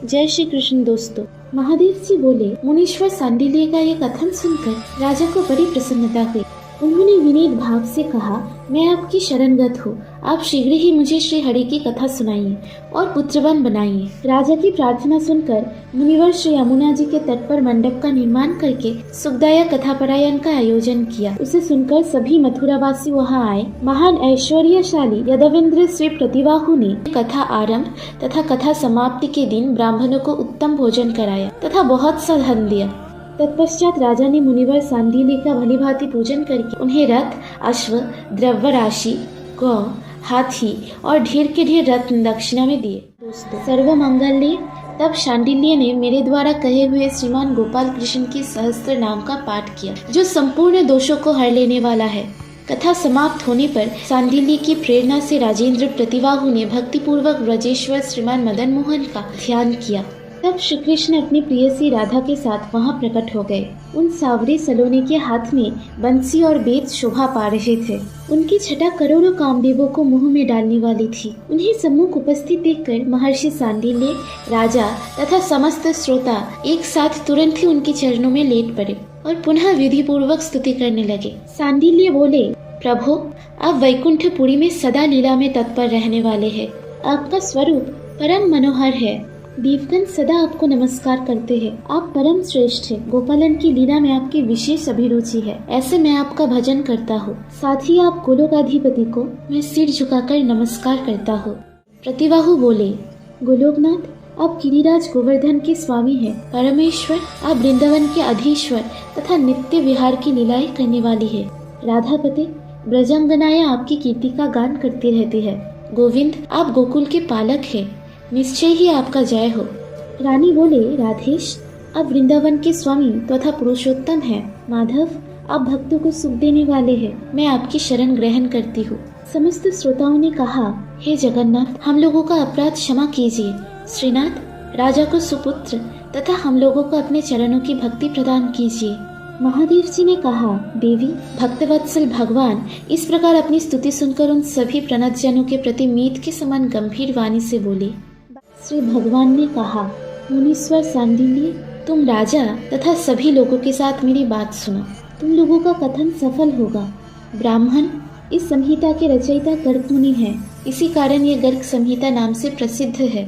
जय श्री कृष्ण दोस्तों। महादेव जी बोले। मुनीश्वर सांडिल्य का ये कथन सुनकर राजा को बड़ी प्रसन्नता हुई। उन्होंने विनीत भाव से कहा, मैं आपकी शरणगत हूँ। आप शीघ्र ही मुझे श्री हरि की कथा सुनाइए और पुत्रवान बनाइए। राजा की प्रार्थना सुनकर मुनिवर श्री यमुना जी के तट पर मंडप का निर्माण करके सुखदायक कथा परायण का आयोजन किया। उसे सुनकर सभी मथुरावासी वहाँ आए। महान ऐश्वर्यशाली यदवेंद्र श्री प्रतिवाहु ने कथा आरंभ तथा कथा समाप्ति के दिन ब्राह्मणों को उत्तम भोजन कराया तथा बहुत सा धन दिया। तत्पश्चात राजा ने मुनिवर सांडिल्य का भलीभांति पूजन करके उन्हें रथ, अश्व, द्रव्य राशि, गौ, हाथी और ढेर के ढेर रत्न दक्षिणा में दिए। दोस्तों, सर्व मंगल्य। तब सांडिल्य ने मेरे द्वारा कहे हुए श्रीमान गोपाल कृष्ण की सहस्त्र नाम का पाठ किया, जो संपूर्ण दोषों को हर लेने वाला है। कथा समाप्त होने पर सांडिल्य की प्रेरणा से राजेंद्र प्रतिवाहु ने भक्तिपूर्वक ब्रजेश्वर श्रीमान मदन मोहन का ध्यान किया। तब श्री कृष्ण अपनी प्रियसी राधा के साथ वहाँ प्रकट हो गए। उन सावरे सलोने के हाथ में बंसी और बेत शोभा पा रहे थे। उनकी छटा करोड़ों कामदेवों को मुंह में डालने वाली थी। उन्हें सम्मुख उपस्थित देखकर महर्षि सांडिल्य, राजा तथा समस्त श्रोता एक साथ तुरंत ही उनके चरणों में लेट पड़े और पुनः विधि पूर्वक स्तुति करने लगे। सांडिल्य बोले, प्रभु, आप वैकुंठपुरी में सदा लीला में तत्पर रहने वाले हैं। आपका स्वरूप परम मनोहर है। देवगण सदा आपको नमस्कार करते हैं। आप परम श्रेष्ठ हैं। गोपालन की लीला में आपकी विशेष अभिरुचि है। ऐसे मैं आपका भजन करता हूँ। साथ ही आप गोलोकाधिपति को मैं सिर झुकाकर नमस्कार करता हूँ। प्रतिवाहु बोले, गोलोकनाथ, आप गिरिराज गोवर्धन के स्वामी हैं। परमेश्वर, आप वृंदावन के अधीश्वर तथा नित्य विहार की लीलाएं करने वाली है। राधापते, ब्रजांगनाएं आपकी कीर्ति का गान करती रहती है। गोविंद, आप गोकुल के पालक हैं। निश्चय ही आपका जय हो। रानी बोले, राधेश, आप वृंदावन के स्वामी तथा पुरुषोत्तम हैं। माधव, आप भक्तों को सुख देने वाले हैं। मैं आपकी शरण ग्रहण करती हूँ। समस्त श्रोताओं ने कहा, हे जगन्नाथ, हम लोगों का अपराध क्षमा कीजिए। श्रीनाथ, राजा को सुपुत्र तथा हम लोगों को अपने चरणों की भक्ति प्रदान कीजिए। महादेव जी ने कहा, देवी, भक्तवत्सल भगवान इस प्रकार अपनी स्तुति सुनकर उन सभी प्रणत जनों के प्रति मीत के समान गंभीर वाणी से बोली। श्री भगवान ने कहा, मुनीश्वर सांडिल्य, तुम राजा तथा सभी लोगों के साथ मेरी बात सुनो। तुम लोगों का कथन सफल होगा। ब्राह्मण इस संहिता के रचयिता गर्ग मुनि है। इसी कारण ये गर्ग संहिता नाम से प्रसिद्ध है।